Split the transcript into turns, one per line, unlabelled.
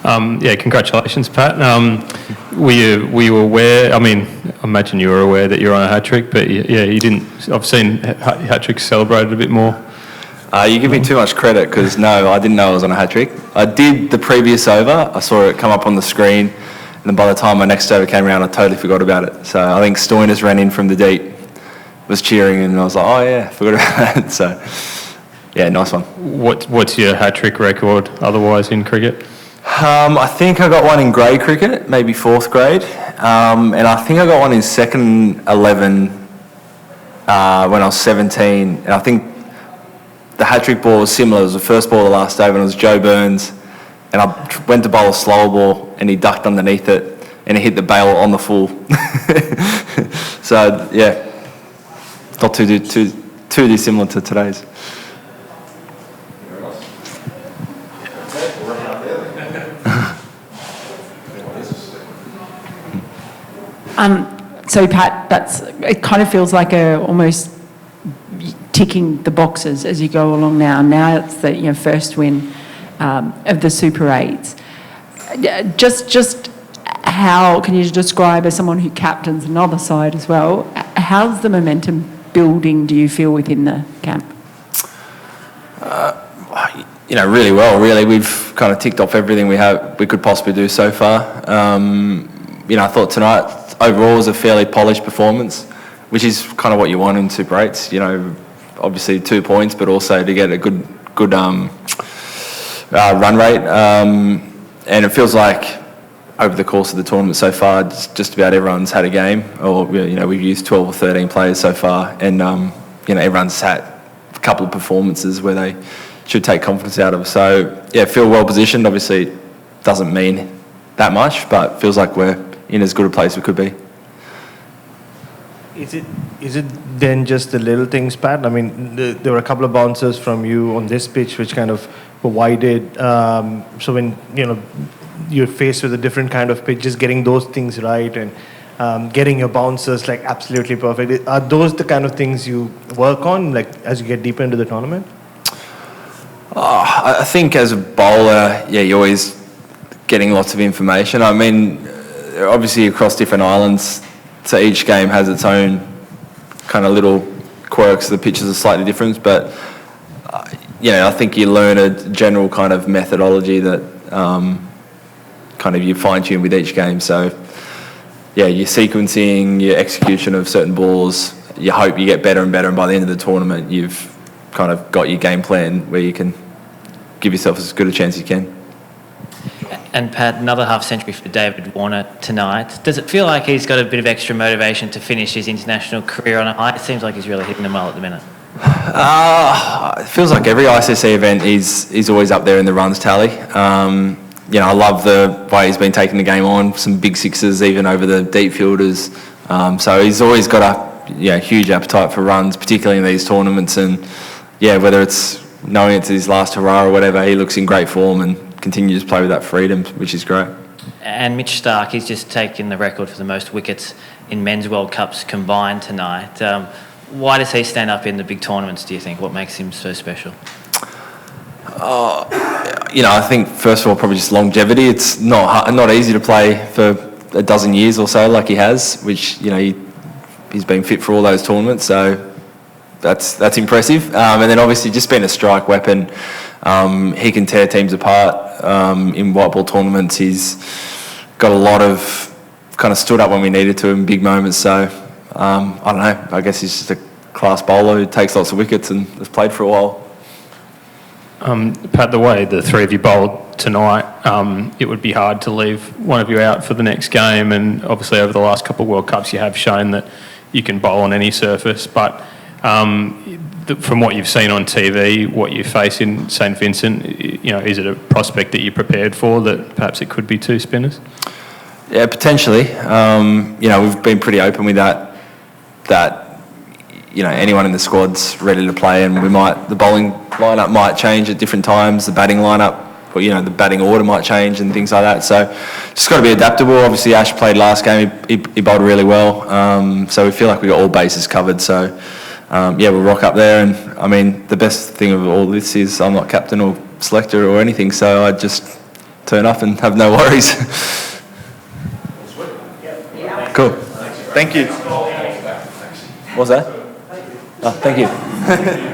Yeah, congratulations, Pat. Were you aware? I mean, I imagine you were aware that you're on a hat trick, but yeah, you didn't. I've seen hat tricks celebrated a bit more.
You give me too much credit because no, I didn't know I was on a hat trick. I did the previous over. I saw it come up on the screen, and then by the time my next over came around, I totally forgot about it. So I think Stoinis ran in from the deep, was cheering, and I was like, oh yeah, forgot about that. So yeah, nice one.
What's your hat trick record otherwise in cricket?
I think I got one in grade cricket, maybe 4th grade, and I think I got one in second 11 when I was 17, and I think the hat-trick ball was similar. It was the first ball of the last over, and it was Joe Burns, and I went to bowl a slower ball, and he ducked underneath it, and he hit the bail on the full. So yeah, not too dissimilar to today's.
So Pat, it kind of feels like almost ticking the boxes as you go along now. Now it's the first win of the Super 8s. Just how can you describe, as someone who captains another side as well, how's the momentum building, do you feel, within the camp?
Really well. Really, we've kind of ticked off everything we could possibly do so far. I thought tonight overall was a fairly polished performance, which is kind of what you want in Super 8s. Obviously 2 points, but also to get a good run rate. And it feels like over the course of the tournament so far, just about everyone's had a game, or we've used 12 or 13 players so far, and everyone's had a couple of performances where they should take confidence out of. So yeah, feel well positioned. Obviously, it doesn't mean that much, but feels like we're in as good a place we could be.
Is it then just the little things, Pat? I mean, there were a couple of bouncers from you on this pitch which kind of provided. So when you're faced with a different kind of pitch, just getting those things right and getting your bouncers like absolutely perfect. Are those the kind of things you work on, like as you get deeper into the tournament?
I think as a bowler, yeah, you're always getting lots of information. I mean, obviously across different islands, so each game has its own kind of little quirks. The pitches are slightly different, but I think you learn a general kind of methodology that kind of you fine tune with each game. So yeah, your sequencing, your execution of certain balls, you hope you get better and better, and by the end of the tournament, you've kind of got your game plan where you can give yourself as good a chance as you can.
And Pat, another half century for David Warner tonight. Does it feel like he's got a bit of extra motivation to finish his international career on a high? It seems like he's really hitting them well at the minute.
It feels like every ICC event is always up there in the runs tally. I love the way he's been taking the game on, some big sixes even over the deep fielders. So he's always got a huge appetite for runs, particularly in these tournaments. And yeah, whether it's knowing it's his last hurrah or whatever, he looks in great form and continues to play with that freedom, which is great.
And Mitch Starc, he's just taken the record for the most wickets in men's World Cups combined tonight. Why does he stand up in the big tournaments, do you think? What makes him so special?
I think first of all, probably just longevity. It's not easy to play for a dozen years or so like he has, which, he's been fit for all those tournaments, so that's impressive. And then obviously just being a strike weapon, he can tear teams apart in white ball tournaments. He's got a lot of kind of stood up when we needed to in big moments. So I don't know. I guess he's just a class bowler who takes lots of wickets and has played for a while.
Pat, the way the three of you bowled tonight, it would be hard to leave one of you out for the next game. And obviously over the last couple of World Cups, you have shown that you can bowl on any surface. But from what you've seen on TV, what you face in St Vincent, is it a prospect that you're prepared for, that perhaps it could be two spinners?
Yeah, potentially. We've been pretty open with that anyone in the squad's ready to play, and the bowling lineup might change at different times, the batting lineup, or the batting order might change and things like that. So just got to be adaptable. Obviously Ash played last game, he bowled really well, so we feel like we got all bases covered. So we'll rock up there, and I mean the best thing of all this is I'm not captain or selector or anything, so I just turn up and have no worries. Cool. Thank you. What's that? Oh, thank you.